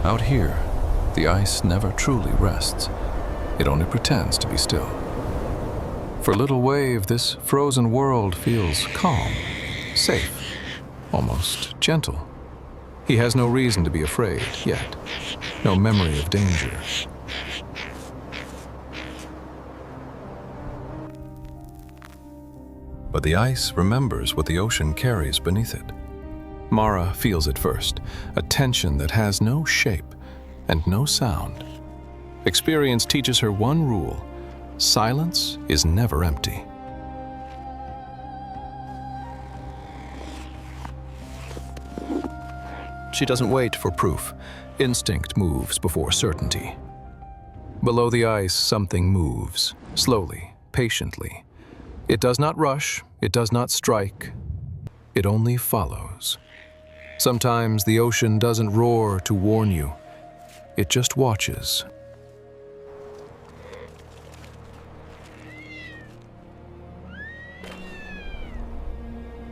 Out here, the ice never truly rests. It only pretends to be still. For Little Wave, this frozen world feels calm, safe, almost gentle. He has no reason to be afraid yet, no memory of danger. But the ice remembers what the ocean carries beneath it. Mara feels it first, a tension that has no shape and no sound. Experience teaches her one rule: silence is never empty. She doesn't wait for proof. Instinct moves before certainty. Below the ice, something moves, slowly, patiently. It does not rush, it does not strike, it only follows. Sometimes the ocean doesn't roar to warn you, it just watches.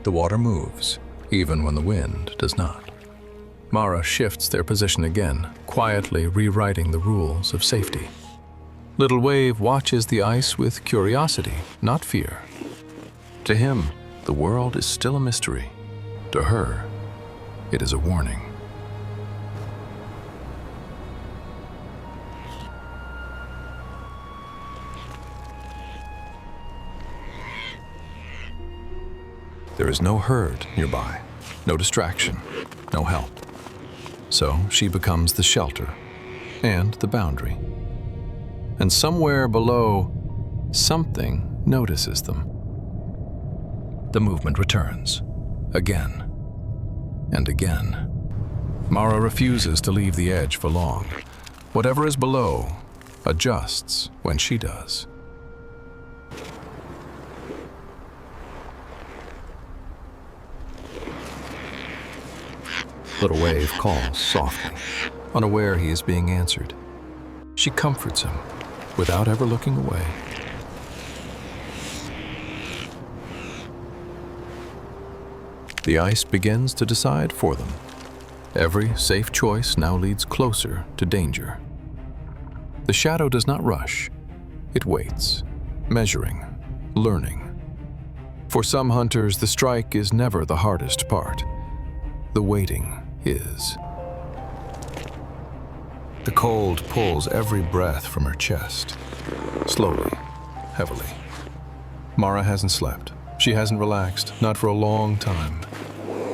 The water moves, even when the wind does not. Mara shifts their position again, quietly rewriting the rules of safety. Little Wave watches the ice with curiosity, not fear. To him, the world is still a mystery. To her, it is a warning. There is no herd nearby, no distraction, no help. So she becomes the shelter and the boundary. And somewhere below, something notices them. The movement returns, again and again. Mara refuses to leave the edge for long. Whatever is below adjusts when she does. Little Wave calls softly, unaware he is being answered. She comforts him without ever looking away. The ice begins to decide for them. Every safe choice now leads closer to danger. The shadow does not rush. It waits, measuring, learning. For some hunters, the strike is never the hardest part. The waiting is. The cold pulls every breath from her chest, slowly, heavily. Mara hasn't slept. She hasn't relaxed, not for a long time.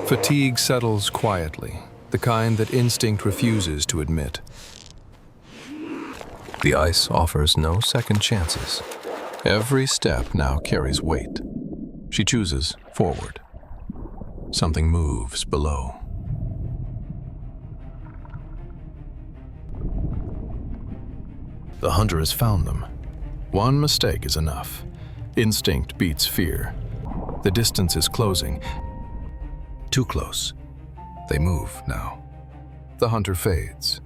Fatigue settles quietly, the kind that instinct refuses to admit. The ice offers no second chances. Every step now carries weight. She chooses forward. Something moves below. The hunter has found them. One mistake is enough. Instinct beats fear. The distance is closing. Too close. They move now. The hunter fades.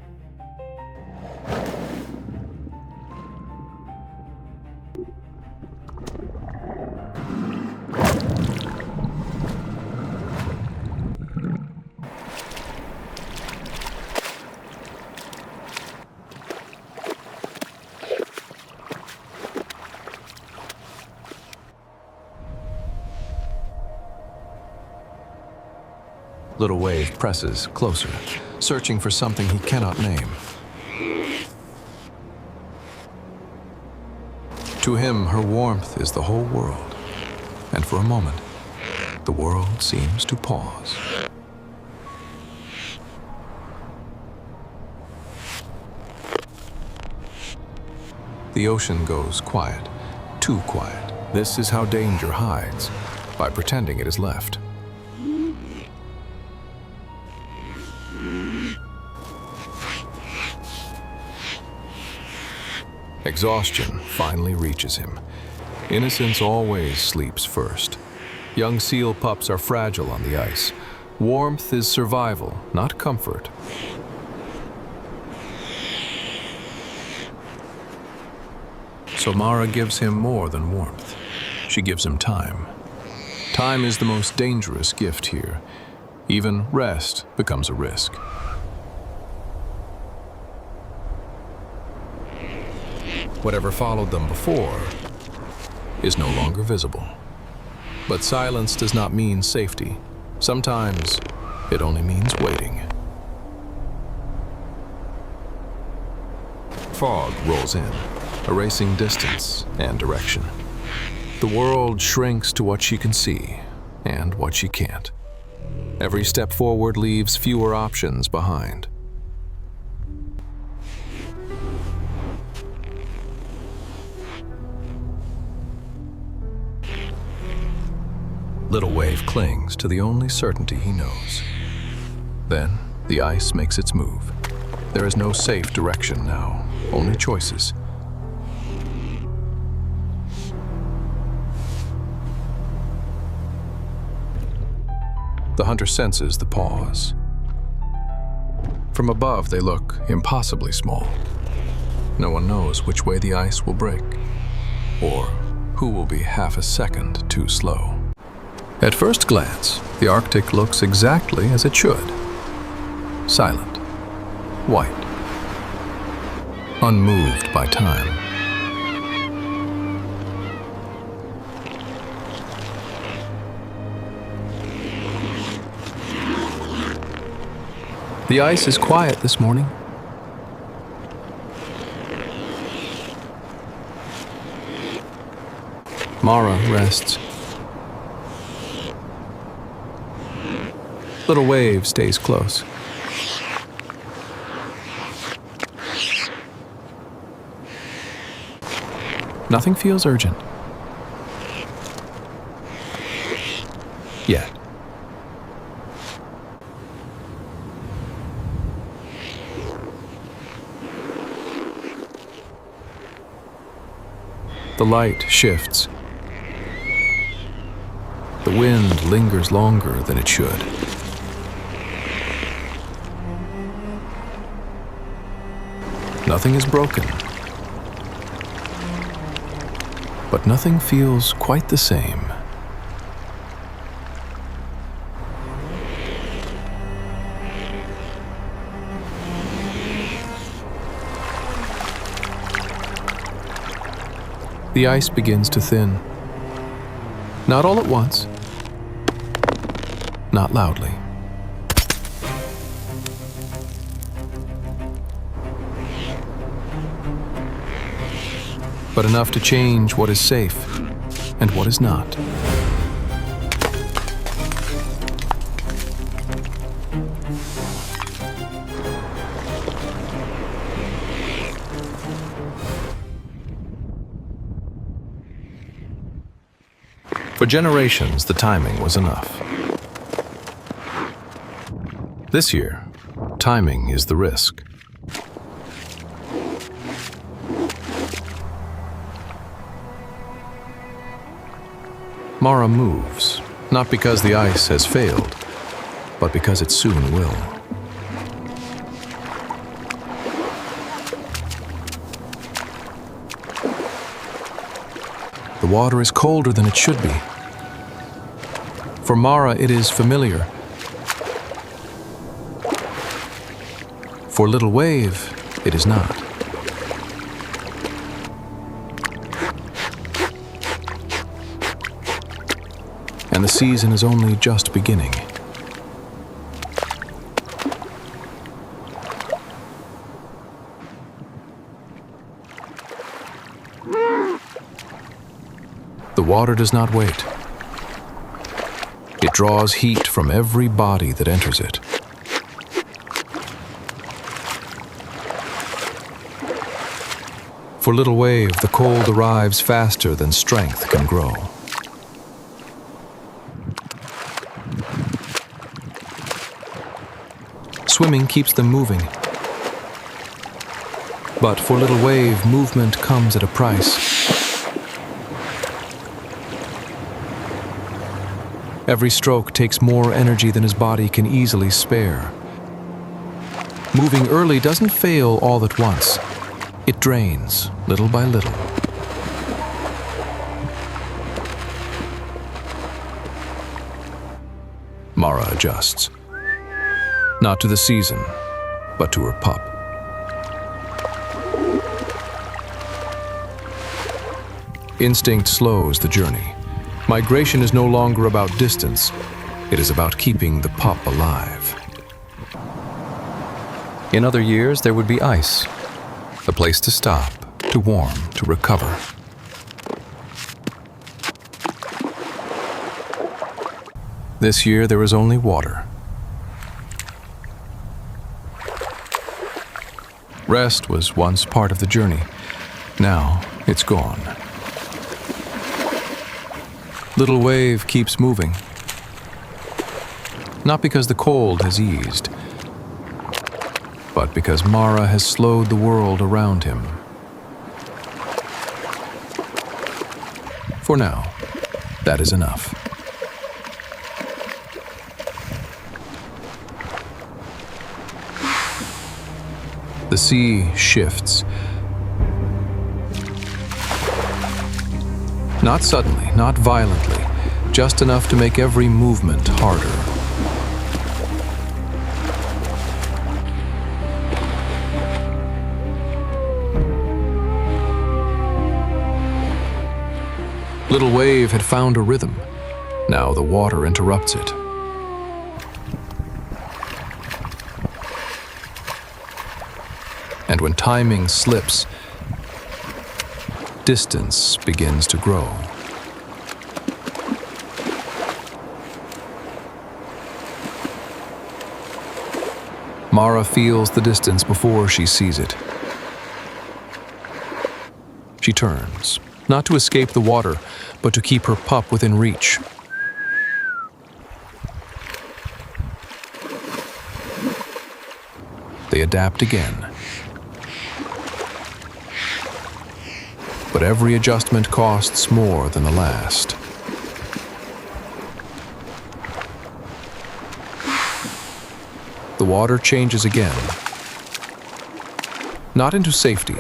Little Wave presses closer, searching for something he cannot name. To him, her warmth is the whole world, and for a moment, the world seems to pause. The ocean goes quiet, too quiet. This is how danger hides, by pretending it is left. Exhaustion finally reaches him. Innocence always sleeps first. Young seal pups are fragile on the ice. Warmth is survival, not comfort. So Mara gives him more than warmth. She gives him time. Time is the most dangerous gift here. Even rest becomes a risk. Whatever followed them before is no longer visible. But silence does not mean safety. Sometimes it only means waiting. Fog rolls in, erasing distance and direction. The world shrinks to what she can see and what she can't. Every step forward leaves fewer options behind. Little Wave clings to the only certainty he knows. Then, the ice makes its move. There is no safe direction now, only choices. The hunter senses the pause. From above, they look impossibly small. No one knows which way the ice will break, or who will be half a second too slow. At first glance, the Arctic looks exactly as it should. Silent, white, unmoved by time. The ice is quiet this morning. Mara rests. Little Wave stays close. Nothing feels urgent. Yet. The light shifts. The wind lingers longer than it should. Nothing is broken, but nothing feels quite the same. The ice begins to thin. Not all at once, not loudly. But enough to change what is safe and what is not. For generations, the timing was enough. This year, timing is the risk. Mara moves, not because the ice has failed, but because it soon will. The water is colder than it should be. For Mara, it is familiar. For Little Wave, it is not. And the season is only just beginning. The water does not wait. It draws heat from every body that enters it. For Little Wave, the cold arrives faster than strength can grow. Swimming keeps them moving. But for Little Wave, movement comes at a price. Every stroke takes more energy than his body can easily spare. Moving early doesn't fail all at once. It drains, little by little. Mara adjusts. Not to the season, but to her pup. Instinct slows the journey. Migration is no longer about distance. It is about keeping the pup alive. In other years, there would be ice, a place to stop, to warm, to recover. This year, there is only water. Rest was once part of the journey. Now, it's gone. Little Wave keeps moving. Not because the cold has eased, but because Mara has slowed the world around him. For now, that is enough. The sea shifts. Not suddenly, not violently, just enough to make every movement harder. Little Wave had found a rhythm. Now the water interrupts it. And when timing slips, distance begins to grow. Mara feels the distance before she sees it. She turns, not to escape the water, but to keep her pup within reach. They adapt again. But every adjustment costs more than the last. The water changes again. Not into safety,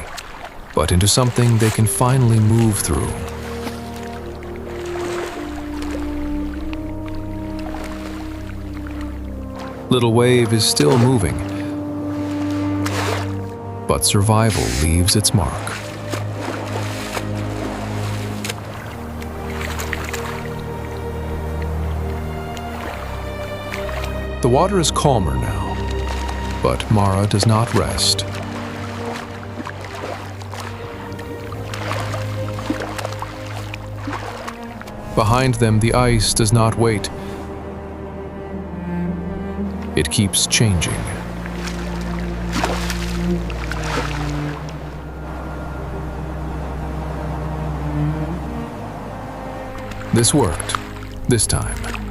but into something they can finally move through. Little Wave is still moving, but survival leaves its mark. The water is calmer now, but Mara does not rest. Behind them, the ice does not wait. It keeps changing. This worked, this time.